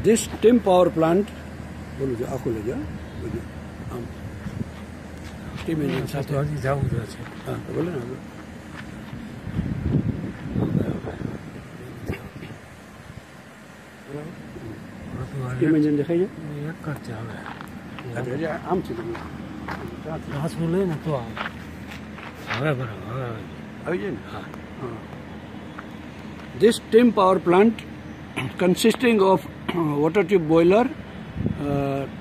This steam power plant, steam engine steam engine देखाई है? आम चीज़ This steam power plant, consisting of water tube boiler,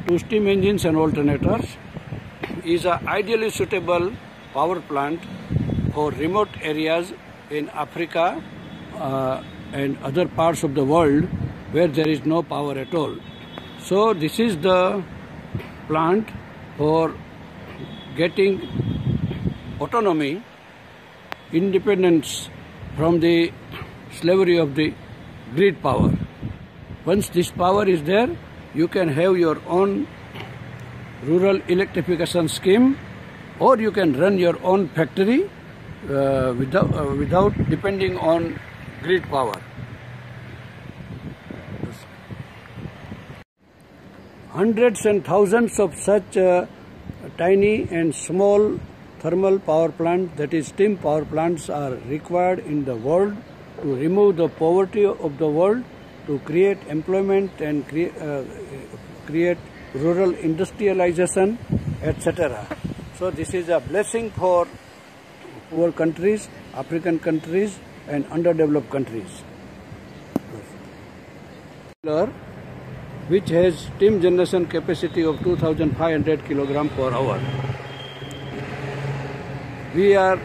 2 steam engines and alternators, is an ideally suitable power plant for remote areas in Africa and other parts of the world where there is no power at all. So this is the plant for getting autonomy, independence from the slavery of the grid power. Once this power is there, you can have your own rural electrification scheme, or you can run your own factory without depending on grid power. Hundreds and thousands of such tiny and small thermal power plants, that is steam power plants, are required in the world to remove the poverty of the world, to create employment and create rural industrialization, etc. So this is a blessing for poor countries, African countries and underdeveloped countries. Which has steam generation capacity of 2500 kg per hour. We are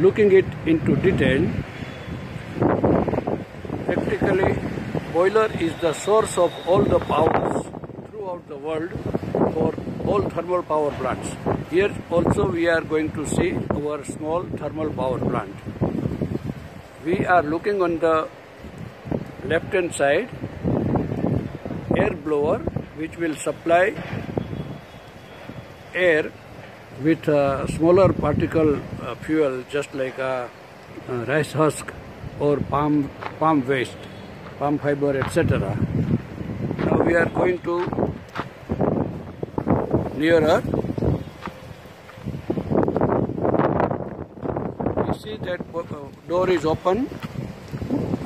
looking it into detail. Practically, boiler is the source of all the powers throughout the world for all thermal power plants. Here also we are going to see our small thermal power plant. We are looking on the left hand side, air blower, which will supply air with smaller particle fuel, just like a rice husk or palm waste, palm fiber, etc. Now we are going to nearer. You see that door is open,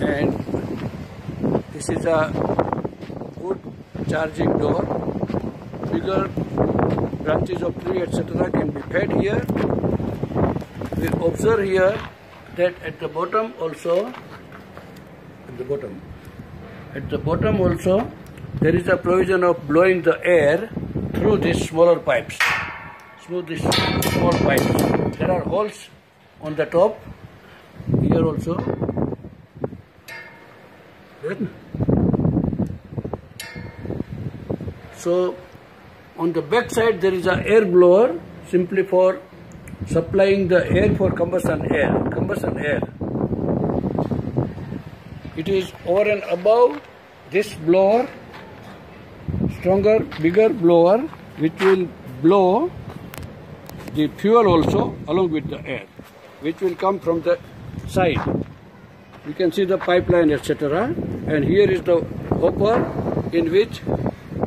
and this is a good charging door. Bigger branches of tree, etc. can be fed here. We observe here that at the bottom also, there is a provision of blowing the air through these smaller pipes, through these small pipes. There are holes on the top, here also. So on the back side there is an air blower, simply for supplying the air for combustion air. It is over and above this blower, stronger, bigger blower, which will blow the fuel also along with the air, which will come from the side. You can see the pipeline, etc. And here is the hopper in which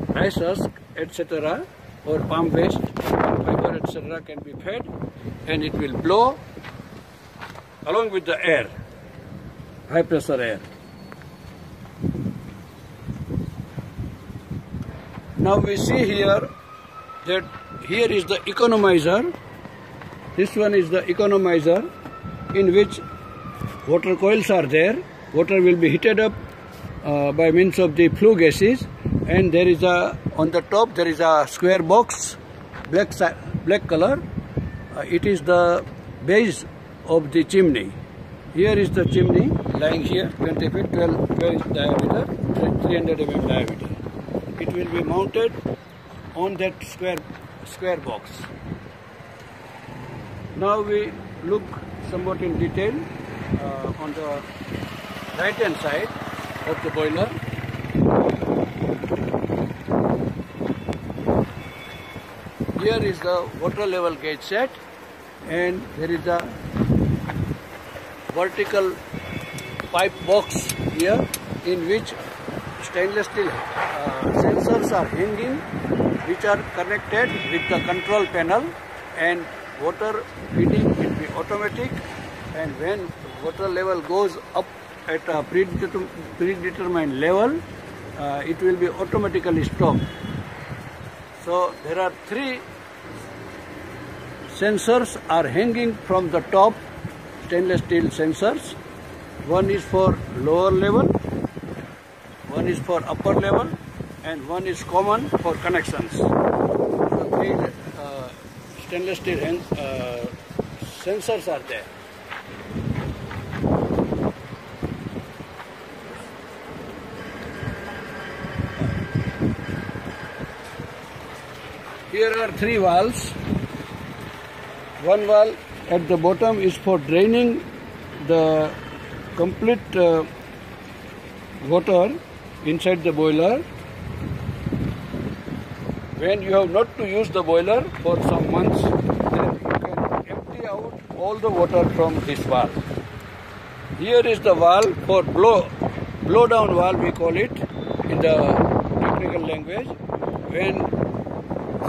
rice husk, etc. or palm waste, palm fiber, etc. can be fed, and it will blow along with the air, high pressure air. Now we see here that here is the economizer. This one is the economizer, in which water coils are there. Water will be heated up by means of the flue gases, and there is on the top there is a square box, black color. It is the base of the chimney. Here is the chimney lying here, 20 feet, 12 diameter, 300 mm diameter. It will be mounted on that square box. Now we look somewhat in detail on the right hand side of the boiler. Here is the water level gauge set, and there is a vertical pipe box here, in which stainless steel sensors are hanging, which are connected with the control panel, and water feeding will be automatic, and when water level goes up at a predetermined level, it will be automatically stopped. So there are 3 sensors are hanging from the top, stainless steel sensors. One is for lower level, one is for upper level, and one is common for connections. So 3 stainless steel sensors are there. Here are 3 valves. One valve at the bottom is for draining the complete water inside the boiler. When you have not to use the boiler for some months, then you can empty out all the water from this valve. Here is the valve for blow down valve, we call it in the technical language. When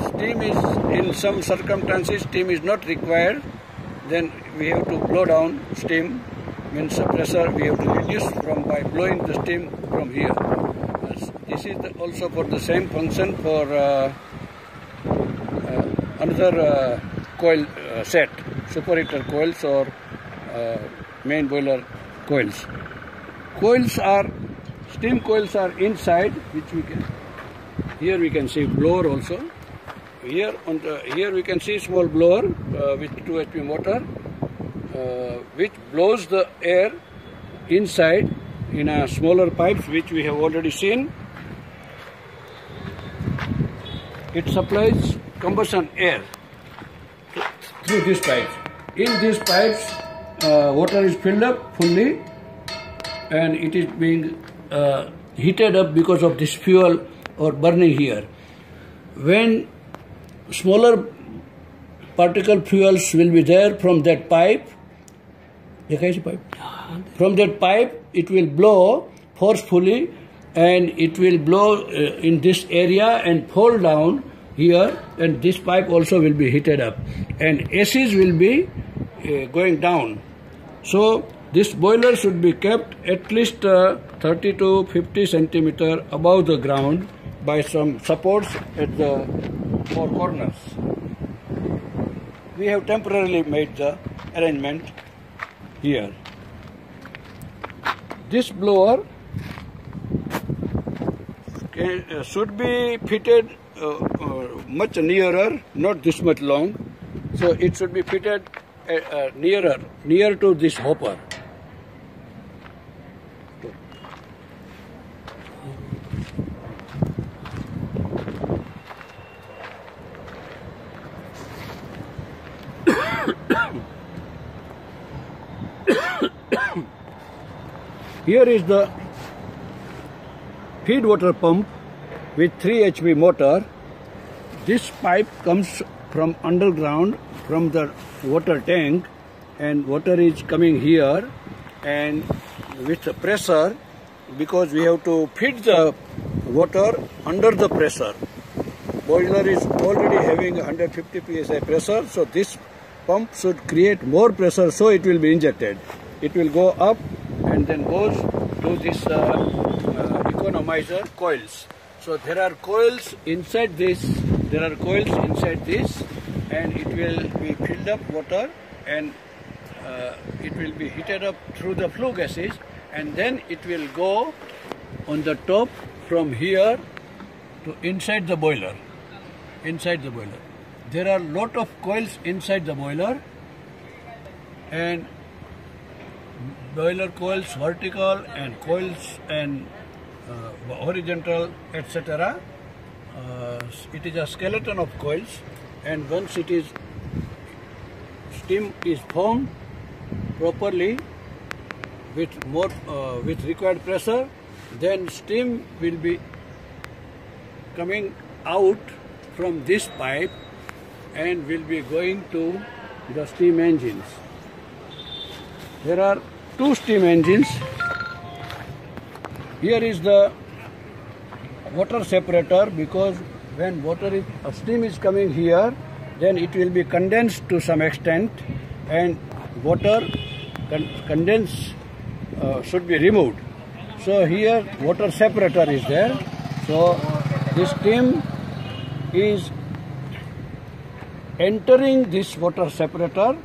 steam is, in some circumstances, steam is not required, then we have to blow down steam, means pressure we have to reduce by blowing the steam from here. This is also for the same function for another coil set, superheater coils or main boiler coils. Steam coils are inside, which we can, here we can see blower also. Here we can see small blower with 2 HP motor, which blows the air inside in a smaller pipes, which we have already seen. It supplies combustion air through these pipes. In these pipes, water is filled up fully, and it is being heated up because of this fuel or burning here. When smaller particle fuels will be there from that pipe. From that pipe, it will blow forcefully, and it will blow in this area and fall down here, and this pipe also will be heated up, and ACs will be going down. So this boiler should be kept at least 30 to 50 centimeter above the ground by some supports at the 4 corners. We have temporarily made the arrangement here. This blower should be fitted much nearer, not this much long. So it should be fitted near to this hopper. Here is the feed water pump with 3 HP motor. This pipe comes from underground from the water tank, and water is coming here, and with the pressure, because we have to feed the water under the pressure. Boiler is already having 150 psi pressure, so this pump should create more pressure, so it will be injected. It will go up and then goes to this economizer coils. So there are coils inside this, and it will be filled up water, and it will be heated up through the flue gases, and then it will go on the top from here to inside the boiler. There are lot of coils inside the boiler, and boiler coils vertical and coils and horizontal, etc. It is a skeleton of coils, and once steam is formed properly with required pressure, then steam will be coming out from this pipe and will be going to the steam engines. There are 2 steam engines. Here is the water separator, because when steam is coming here, then it will be condensed to some extent, and water condense should be removed. So here water separator is there. So this steam is entering this water separator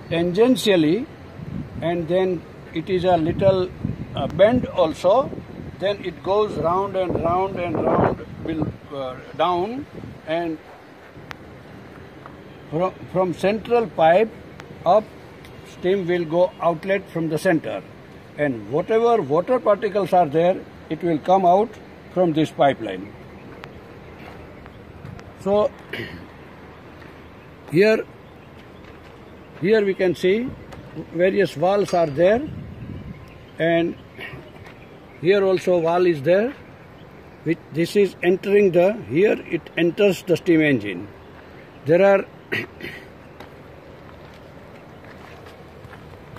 tangentially, and then it is a little bend also. Then it goes round and round and round down, and from central pipe up, steam will go outlet from the center, and whatever water particles are there, it will come out from this pipeline. So here we can see various valves are there, and here also valve is there, which this is entering here it enters the steam engine. There are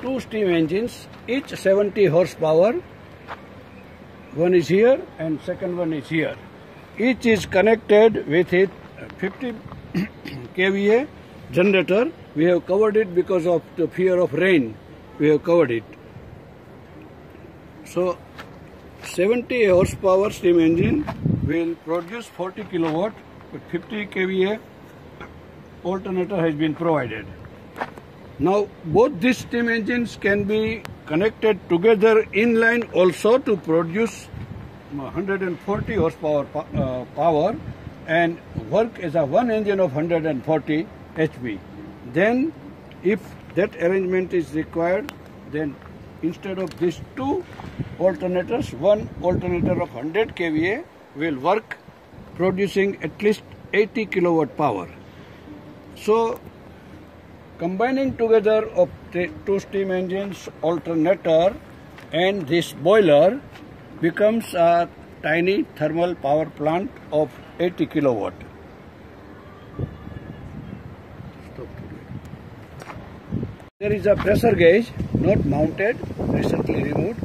two steam engines, each 70 horsepower. One is here and second one is here. Each is connected with it 50 kVA generator. We have covered it because of the fear of rain. We have covered it. So 70 horsepower steam engine will produce 40 kilowatt, but 50 kVA alternator has been provided. Now both these steam engines can be connected together in line also to produce 140 horsepower power and work as a one engine of 140 HP. Then if that arrangement is required, then instead of these two alternators, one alternator of 100 kVA will work, producing at least 80 kilowatt power. So combining together of the two steam engines, alternator and this boiler becomes a tiny thermal power plant of 80 kilowatt. There is a pressure gauge not mounted, recently removed.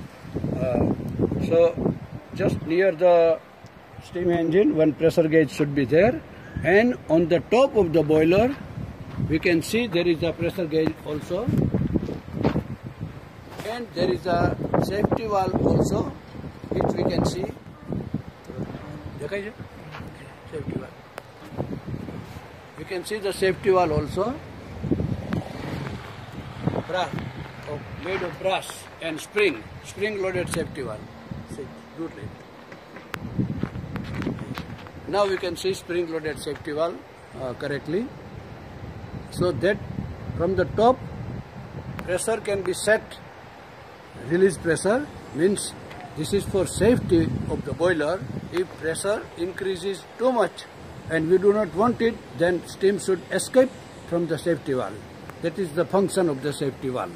So just near the steam engine, one pressure gauge should be there, and on the top of the boiler we can see there is a pressure gauge also, and there is a safety valve also, which we can see. Safety valve. You can see the safety valve also, made of brass and spring loaded safety valve. Now we can see spring loaded safety valve correctly. So that from the top pressure can be set, release pressure means this is for safety of the boiler. If pressure increases too much and we do not want it, then steam should escape from the safety valve. That is the function of the safety valve.